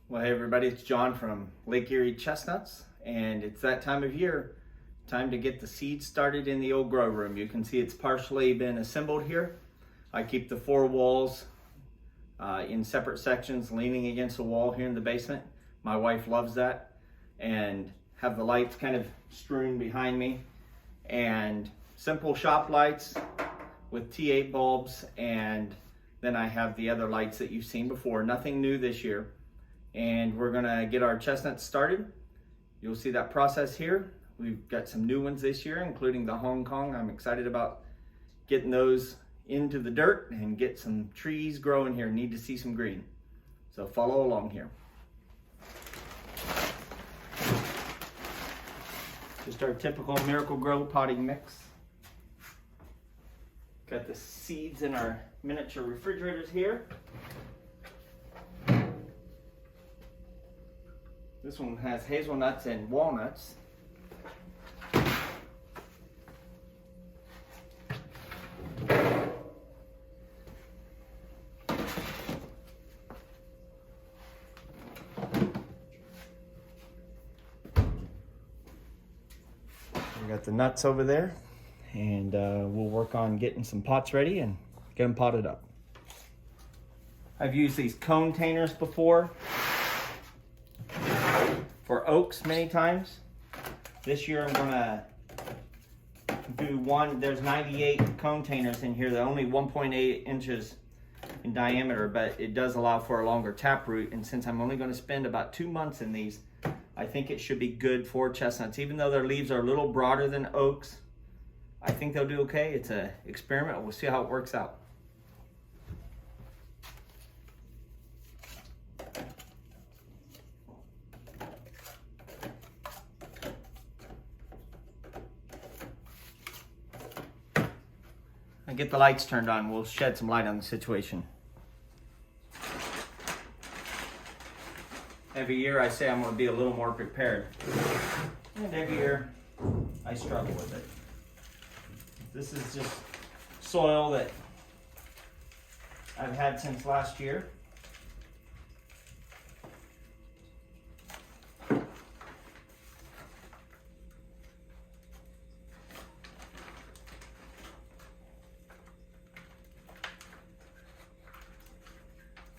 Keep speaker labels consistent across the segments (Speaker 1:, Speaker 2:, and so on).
Speaker 1: Well, hey everybody, it's John from Lake Erie Chestnuts, and it's that time of year. Time to get the seeds started in the old grow room. You can see it's partially been assembled here. I keep the four walls in separate sections, leaning against the wall here in the basement. My wife loves that, and have the lights kind of strewn behind me, and simple shop lights with T8 bulbs, and then I have the other lights that you've seen before. Nothing new this year. And we're gonna get our chestnuts started. You'll see that process here. We've got some new ones this year, including the Hong Kong. I'm excited about getting those into the dirt and get some trees growing here. Need to see some green. So follow along here. Just our typical Miracle-Gro potting mix. Got the seeds in our miniature refrigerators here. This one has hazelnuts and walnuts. We got the nuts over there, and we'll work on getting some pots ready and get them potted up. I've used these cone containers before for oaks many times. This year I'm gonna do one. There's 98 cone containers in here. They're only 1.8 inches in diameter, but it does allow for a longer taproot. And since I'm only gonna spend about 2 months in these, I think it should be good for chestnuts. Even though their leaves are a little broader than oaks, I think they'll do okay. It's an experiment. We'll see how it works out. Get the lights turned on, we'll shed some light on the situation. Every year I say I'm going to be a little more prepared, and every year I struggle with it. This is just soil that I've had since last year.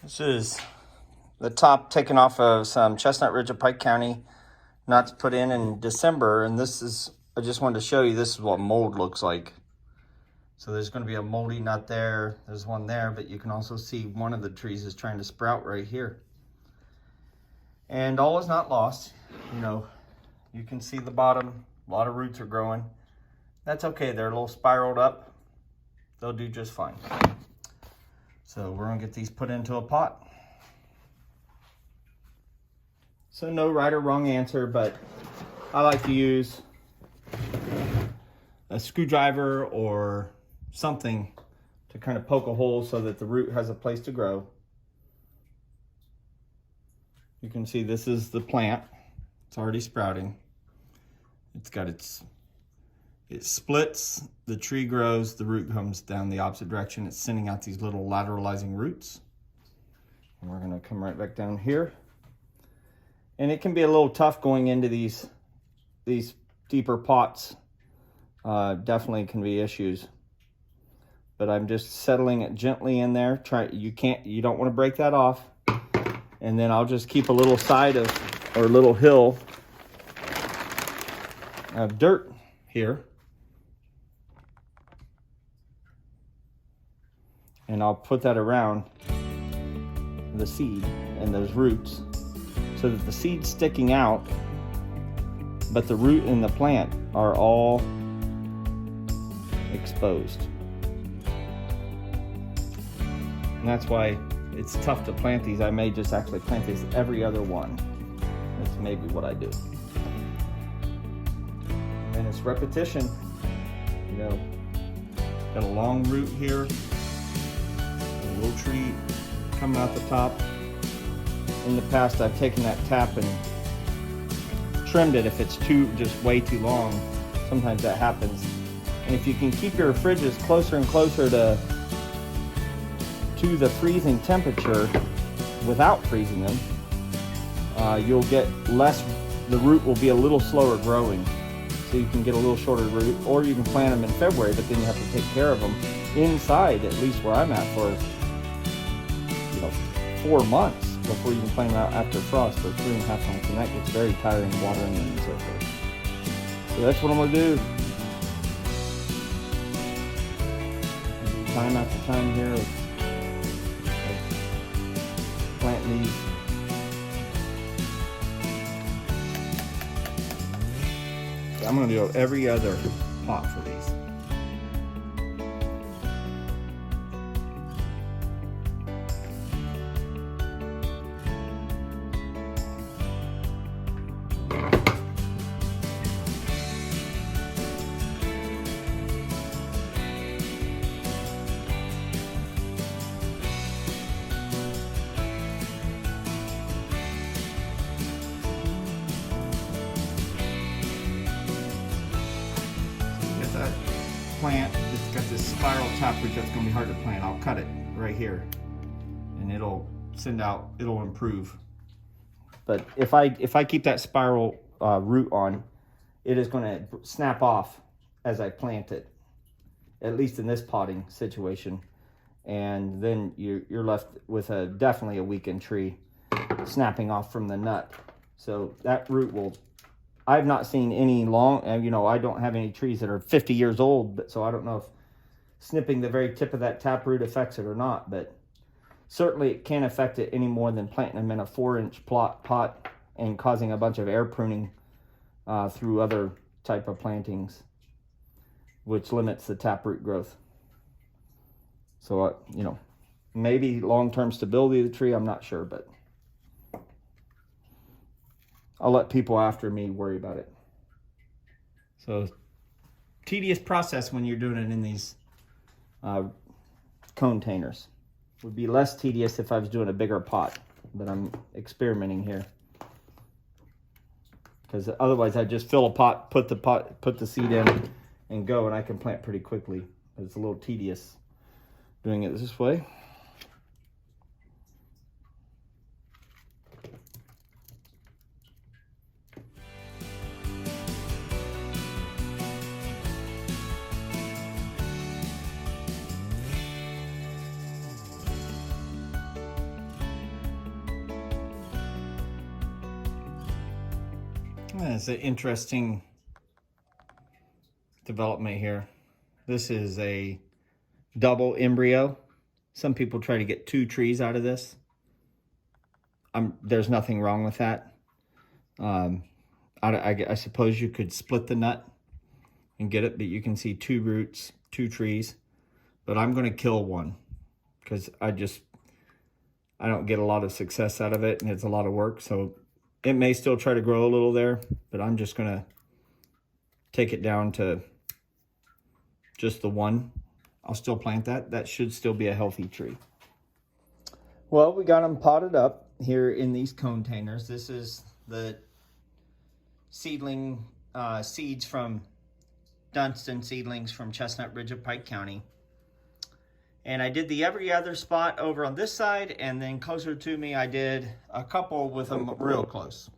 Speaker 1: This is the top taken off of some Chestnut Ridge of Pike County nuts put in December. And this is, I just wanted to show you, this is what mold looks like. So there's going to be a moldy nut there. There's one there, but you can also see one of the trees is trying to sprout right here. And all is not lost. You know, you can see the bottom. A lot of roots are growing. That's okay. They're a little spiraled up. They'll do just fine. So we're gonna get these put into a pot. So no right or wrong answer, but I like to use a screwdriver or something to kind of poke a hole so that the root has a place to grow. You can see this is the plant. It's already sprouting. It's got it splits, the tree grows, the root comes down the opposite direction. It's sending out these little lateralizing roots. And we're gonna come right back down here. And it can be a little tough going into these deeper pots. Definitely can be issues. But I'm just settling it gently in there. You don't wanna break that off. And then I'll just keep a little side of, or a little hill of dirt here. And I'll put that around the seed and those roots so that the seed's sticking out, but the root and the plant are all exposed. And that's why it's tough to plant these. I may just actually plant these every other one. That's maybe what I do. And it's repetition. You know, got a long root here. A little tree coming out the top. In the past, I've taken that tap and trimmed it if it's just way too long. Sometimes that happens. And if you can keep your fridges closer and closer to the freezing temperature without freezing them, you'll get less, the root will be a little slower growing. So you can get a little shorter root, or you can plant them in February, but then you have to take care of them inside, at least where I'm at, for 4 months before you can plant them out after frost for 3.5 months, and that gets very tiring, watering them and so forth. So that's what I'm gonna do. Time after time here of planting these. I'm going to do every other pot for these. Plant, it's got this spiral taproot that's going to be hard to plant. I'll cut it right here and it'll send out, it'll improve. But if I keep that spiral root on, it is going to snap off as I plant it, at least in this potting situation. And then you're left with definitely a weakened tree snapping off from the nut. So that root will, I've not seen any long, I don't have any trees that are 50 years old, but so I don't know if snipping the very tip of that taproot affects it or not, but certainly it can't affect it any more than planting them in a 4-inch pot and causing a bunch of air pruning through other type of plantings, which limits the taproot growth. So, maybe long-term stability of the tree, I'm not sure, but I'll let people after me worry about it. So, tedious process when you're doing it in these containers. Would be less tedious if I was doing a bigger pot, but I'm experimenting here. Because otherwise I just fill a pot, put the seed in and go, and I can plant pretty quickly. It's a little tedious doing it this way. It's an interesting development here. This is a double embryo. Some people try to get 2 trees out of this. There's nothing wrong with that. I suppose you could split the nut and get it, but you can see 2 roots, 2 trees. But I'm going to kill one because I don't get a lot of success out of it, and it's a lot of work. So it may still try to grow a little there, but I'm just going to take it down to just the one. I'll still plant that. That should still be a healthy tree. Well, we got them potted up here in these containers. This is the seedling seeds from Dunstan Seedlings from Chestnut Ridge of Pike County. And I did the every other spot over on this side, and then closer to me I did a couple with them real close.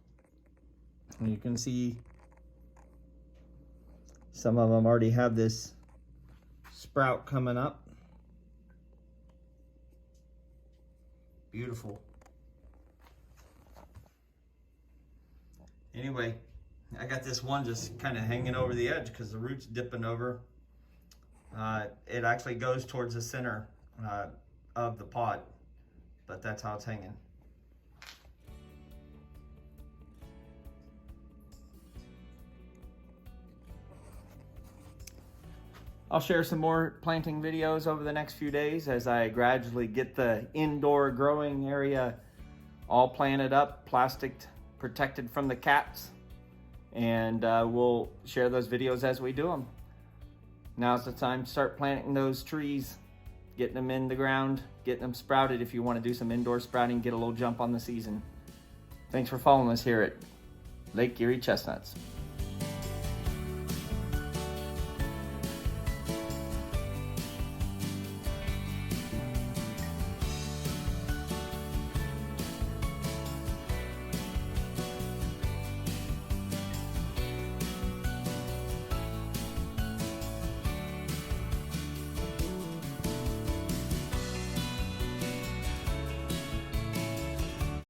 Speaker 1: And you can see some of them already have this sprout coming up. Beautiful. Anyway, I got this one just kind of hanging over the edge because the root's dipping over. It actually goes towards the center of the pot, but that's how it's hanging. I'll share some more planting videos over the next few days as I gradually get the indoor growing area all planted up, plastic protected from the cats, and we'll share those videos as we do them. Now's the time to start planting those trees, getting them in the ground, getting them sprouted if you want to do some indoor sprouting, get a little jump on the season. Thanks for following us here at Lake Erie Chestnuts.